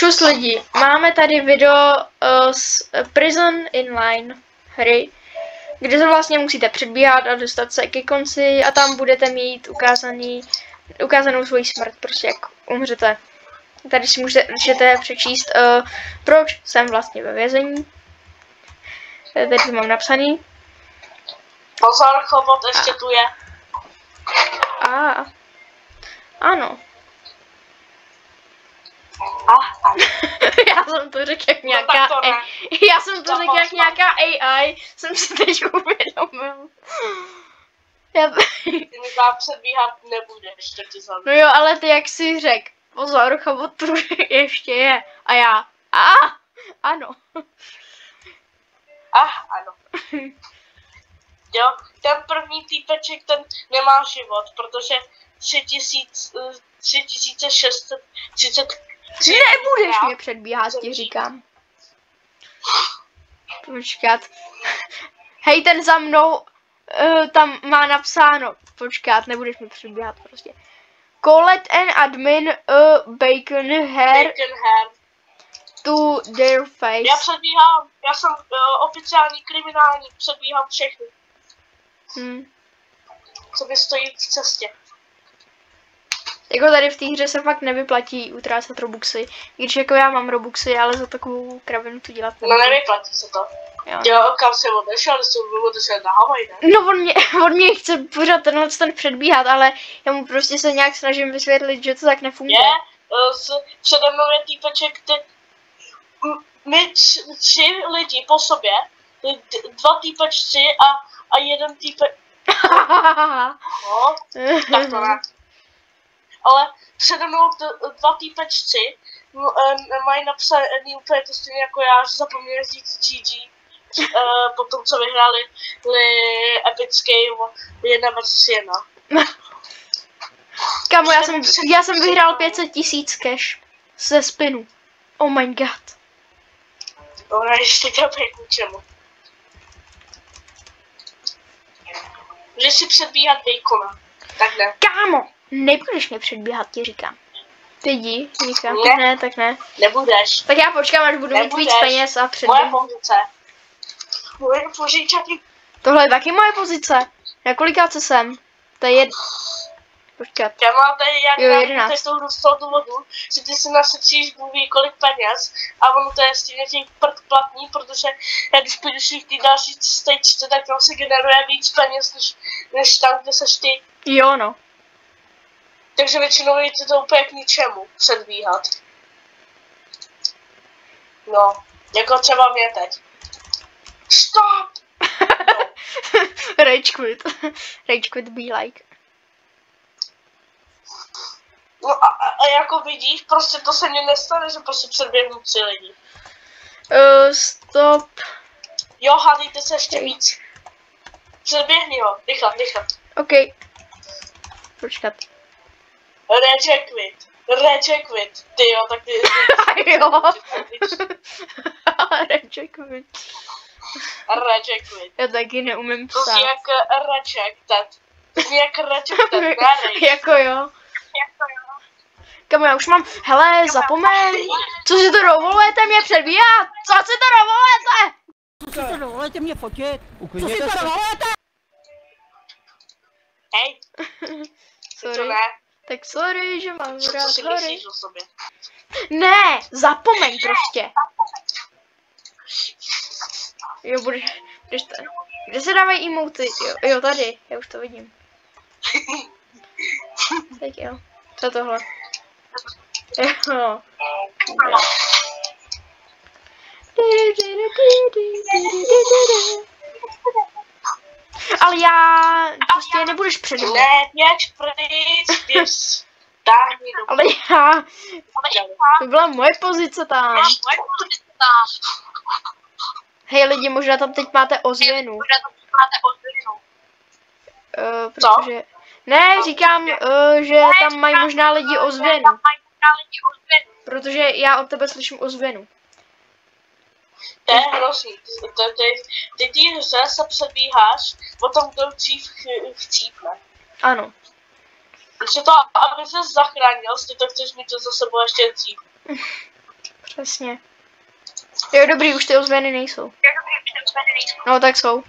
Čus lidi, máme tady video z Prison Inline hry, kde se vlastně musíte předbíhat a dostat se ke konci a tam budete mít ukázanou svoji smrt, prostě jak umřete. Tady si můžete přečíst, proč jsem vlastně ve vězení. Tady to mám napsaný. Pozor, chobot ještě tu je. Ano. Já jsem to řekl jak nějaká AI, jsem si teď uvědomil. Ty mi tam předbíhat nebudeš, tak ti No jo, ale ty jak jsi řekl, pozor, chobot tu ještě je. A já, ano. Ano. Jo, ten první týpeček, ten nemá život, protože 3633. Nebudeš mě předbíhat, ti říkám. Počkat. Hej, ten za mnou, tam má napsáno. Počkat, nebudeš mě předbíhat prostě. Colette and admin bacon hair to their face. Já předbíhám, já jsem oficiální kriminální, předbíhám všechny. Co mi stojí v cestě. Jako tady v té hře se fakt nevyplatí utrácet robuxy. Když jako já mám robuxy, ale za takovou kravinu to dělat nemůžu. No nevyplatí se to. Jo, kam jsem odešel, jsem odešel na Havaj, ne? No on mě chce pořád ten předbíhat, ale já mu prostě se nějak snažím vysvětlit, že to tak nefunguje. Přede mnou je týpeček, my tři lidi po sobě, dva týpečci a jeden týpek. No, tak to ne. Ale přede mnou dva týpečci mají napsaný úplně to stejně jako já, že zapomněli říct GG. Potom co vyhráli epický 1 vs 1. Kámo, já jsem vyhrál 500 000 cash ze spinu. Oh my god. Ona ještě to k ničemu. Můžeš si předbíhat bacona. Tak ne. Kámo, nebudeš mě předbíhat, ti říkám. Ty jdi, říkám. Ne, tak ne. Nebudeš. Tak já počkám, až budu mít víc peněz a předbíhat. Moje pozice. Moje pozice. Tohle je taky moje pozice. Na kolikáce jsem? To je Počkat. Já mám tady jak z toho důvodu, že ty si nasečíš mluví kolik peněz a ono to je stejně těch platný, protože když půjdeš v té další stejčce, tak tam se generuje víc peněz, než tam, kde seš ty. Jo, no. Takže většinou je to úplně k ničemu předbíhat. No, jako třeba mě teď. Stop! Rage quit. Rage quit be like. No a jako vidíš, prostě to se mně nestane, že prostě předběhnu 3 lidi. Stop. Jo, hádejte se ještě víc. Předběhni ho, rychle. OK. Počkat. Rage quit. Ty jo, tak ty... jo. Rage quit. Já taky neumím psát. To je jak rejected. To je jak rejected, Jako jo. Kamu, já už mám, hele, zapomeň, co si to dovolujete mě předbíhat, co si to dovolujete? Co si to dovolujete mě fotit? Co si to dovolujete? Hej. Sorry. To ne. Tak sorry, že mám rád hory. Co si myslíš o sobě? Ne, zapomeň prostě. Jo, budeš tady. Kde se dávají emoty? Jo, tady, já už to vidím. Tak jo, co je tohle? Jo. Ale já prostě nebudeš přede mnou. Ne, běž pryč, táhni do. Ale já, to byla moje pozice tam. Hej lidi, možná tam teď máte ozvěnu. Protože... Ne, říkám, že tam mají možná lidi ozvěnu. Protože já od tebe slyším ozvěnu. To je hrozný. Ty té hře se předbíháš, potom kdo dřív chcípne. Ano. Když je to, aby se zachránil, ty to chceš mít za sebou ještě dřív. Přesně. Jo, dobrý, už ty ozvěny nejsou. No, tak jsou.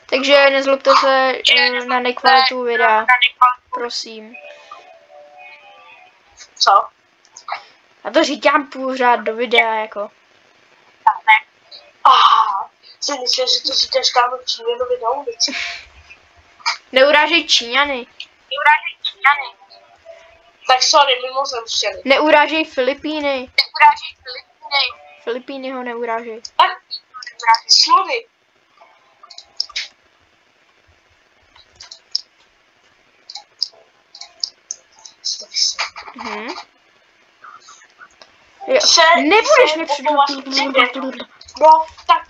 Takže nezlobte se na nekvalitu videa. Prosím. Co? A to říkám pořád do videa, jako. Aha, jsem myslel, že to říkáš kámo Číňanovi na ulici. Neurážej Číňany. Tak sorry, mimozemštěny. Neurážej Filipíny. Filipíny ho neurážej. Slony. Mhm. Jo. Nebudeš mi předložit. No, tak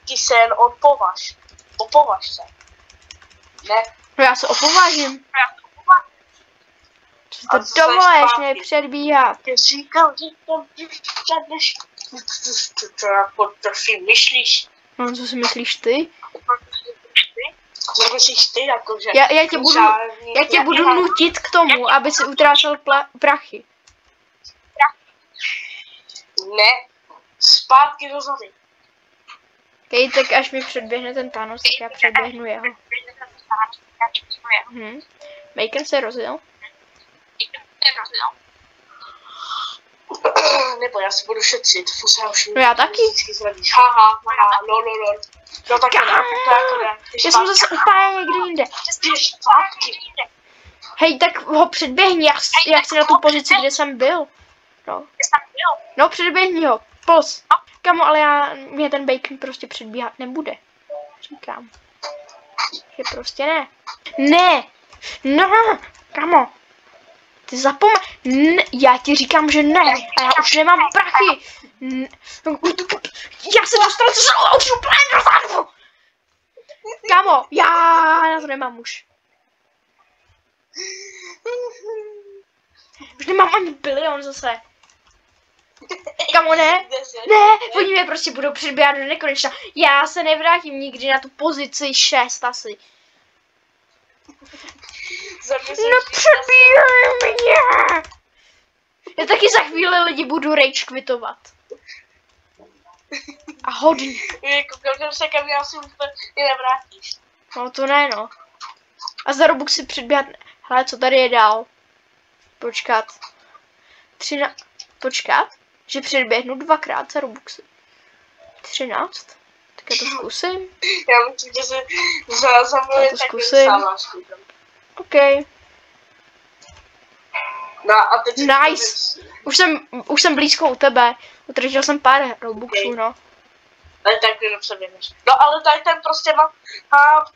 ty se jen opovaž. Opovaž se. Ne. No já se opovážím. Co A to co dovoleš seš mě předbíhat? Ty říkal, že tam předneš. To si myslíš. No, co si myslíš ty? Co myslíš ty, jakože? Já tě budu nutit k tomu, aby si utrácel prachy. Ne. Zpátky do zady. Okay, tak až mi předběhne ten Thanos, tak já předběhnu jeho. Bacon se rozjel. Nebo já si budu šetřit, no já taky. Haha, lol. No tak to ne. Já jsem zase úplně někde jinde. Hej, tak ho předběhni, já chci na tu pozici, kde jsem byl. No předběhni ho, pos. Kamo, ale mě ten Bacon prostě předbíhat nebude. Říkám. Že prostě ne. Ne! No, kamo. Ty já ti říkám, že ne. A já už nemám prachy. Já se dostal už úplně dozadu. Kamo, já na to nemám už. Už nemám ani bilion zase. Kamo, ne? Ne, oni mě prostě budou předbíhat do nekonečna. Já se nevrátím nikdy na tu pozici 6 asi. Nepředbíhej mě! Já taky za chvíli lidi budu rage quitovat. A hodně. Koukám se, kam já si úplně nevrátíš. No to ne, no. A za Robux si předbíhat... Hele, co tady je dál? Počkat. Počkat? Že předběhnu 2krát za Robuxy. 13? Tak já to zkusím. Já myslím, že se za mnou je tak vysáváš. OK. No a teď nice. Už jsem blízko u tebe. Utratil jsem pár Robuxů, no. Ale tak jenom přeběhneš. No ale tady ten prostě má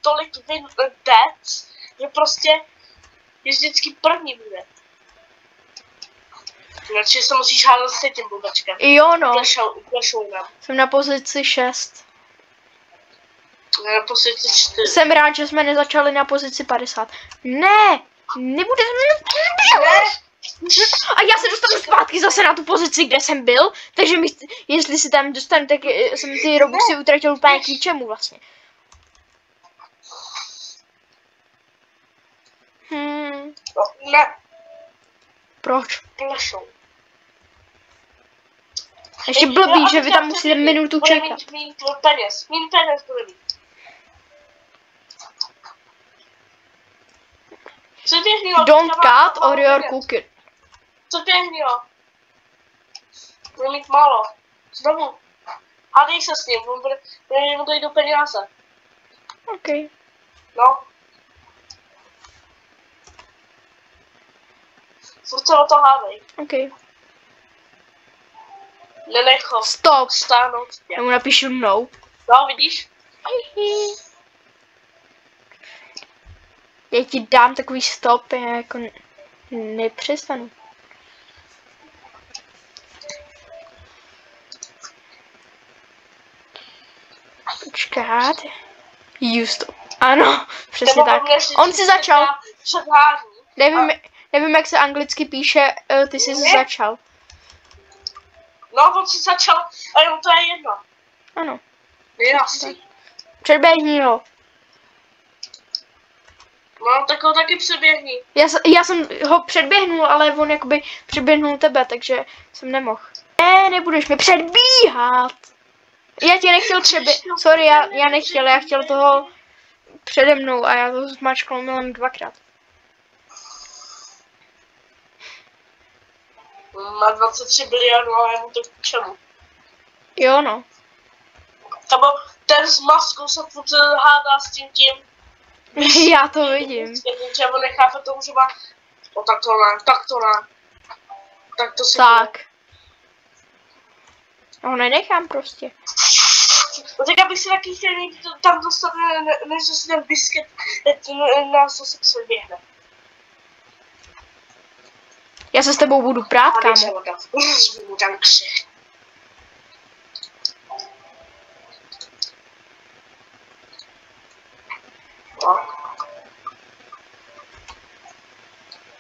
tolik win deaths, že prostě je vždycky první bude. Znači se musíš hádat s tím blbečkem. Jo no. Uplešou nám. Jsem na pozici 6. Na pozici 4. Jsem rád, že jsme nezačali na pozici 50. Ne! Nebude A já se dostanu zpátky zase na tu pozici, kde jsem byl. Takže jestli si tam dostanu, tak jsem ty Robuxy utratil úplně k ničemu vlastně. Ne. Proč? Plešou. Ještě blbý, že vy tam musíte minutu čekat. Mín peněz bude mít. Co ty hnilo? Don't cut or you're cooked. Co ty hnilo? Bude mít málo. Znovu. Hádej se s ním, on bude mu dojít do peněze. OK. No. Furt se o to hádej. OK. Nenech ho. Stop. Stáhnout. Já mu napíšu no. No, vidíš? Já ti dám takový stop, já jako nepřestanu. Počkat. You stop. Ano, přesně tak. On si začal. Nevím, jak se anglicky píše, ty jsi začal. No, on si začal, ale to je jedno. Ano. Je asi. Předběhni ho. No, tak ho taky přeběhni. Já jsem ho předběhnul, ale on jakoby předběhnul tebe, takže jsem nemohl. Ne, nebudeš mi předbíhat. Já tě nechtěl Sorry, já nechtěl, já chtěl toho přede mnou a já to zmačkal milem 2krát. Má 23 bilionů, ale mu to k čemu? Jo no. Nebo ten s maskou se furt hádá s tím. Já to vidím. Že on nechápe tomu, že má... No tak to ne, tak to ne. Tak to si... Tak. No nenechám prostě. No tak abych si taky chtěl někdo tam dostat, než si ten bisket nás zase předběhne. Já se s tebou budu prát, kámo. Tam křich. No.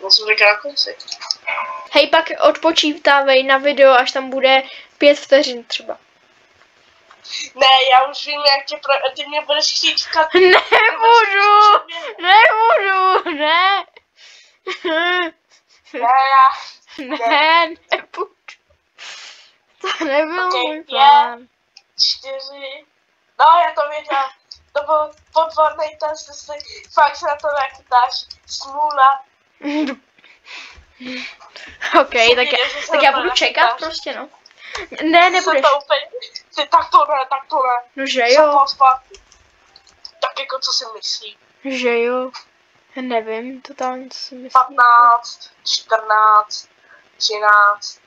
Já jsem říkal na konci. Hej, pak odpočítávej na video, až tam bude 5 vteřin třeba. Ne, já už vím, jak ty mě budeš chtít říkat. Nebudu! Ne! Ne, nebudu. To nebyl můj plán. 4. No, já to věděl. To byl podvodný test, jestli fakt se na to nechytáš. Smůla. OK, tak já budu čekat prostě, no. Ne, nebudeš. Ty tak to ne. No, že jo. Tak jako co si myslí. Že jo. Nevím, totálně co si myslím. 15, 14, 13,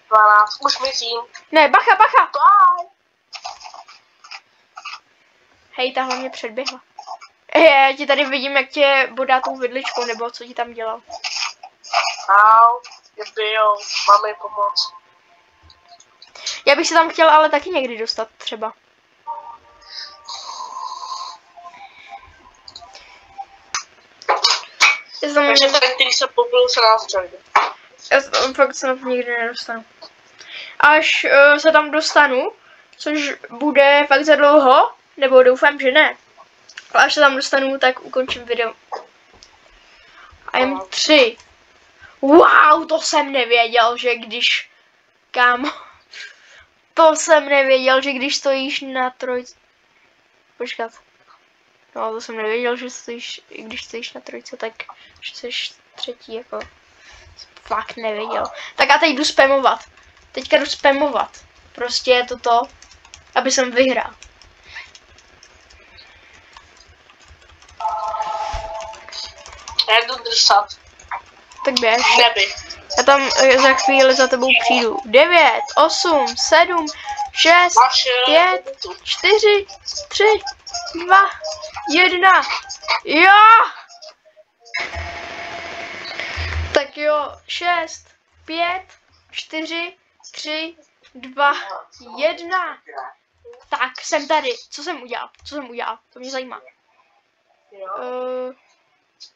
12, už myslím. Ne, bacha! Bye. Hej, tahle mě předběhla. Já ti tady vidím, jak tě bodá tou vidličkou, nebo co ti tam dělal. Au, je bijou, máme pomoc. Já bych se tam chtěla ale taky někdy dostat třeba. Takže ten, který se pobil, se nás dojde. Já fakt se na to nikdy nedostanu. Až se tam dostanu, což bude fakt za dlouho, nebo doufám, že ne. Ale až se tam dostanu, tak ukončím video. A jen 3. Wow, to jsem nevěděl, že když... Kámo. To jsem nevěděl, že když stojíš na trojce... Počkat. No, to jsem nevěděl, že stojíš, když stojíš na trojce, tak že jsi třetí, jako... Fakt nevěděl. Tak já teď jdu spamovat. Teďka jdu spamovat. Prostě je to to, aby jsem vyhrál. Já jdu drsat. Tak běž. Neby. Já tam za chvíli za tebou přijdu. 9, 8, 7, 6, 5, 4, 3, 2, 1. Jo! Tak jo, 6, 5, 4, 3, 2, 1. Tak, jsem tady. Co jsem udělal? To mě zajímá.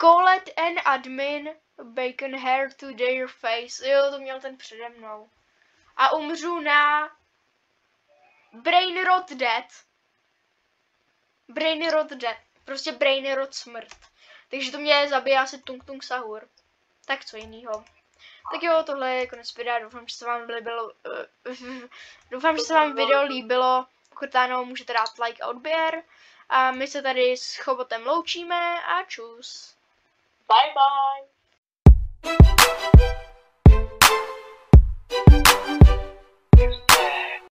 Call it an admin, bacon hair to their face. Jo, to měl ten přede mnou. A umřu na... Brain rot dead. Brain rot dead. Prostě brain rot smrt. Takže to mě zabije asi Tung Tung Sahur. Tak co jinýho. Tak jo, tohle je konec videa. Doufám, že se vám líbilo. Doufám, že se vám video líbilo. Pokud ano, můžete dát like a odběr. A my se tady s Chobotem loučíme a čus. Bye bye.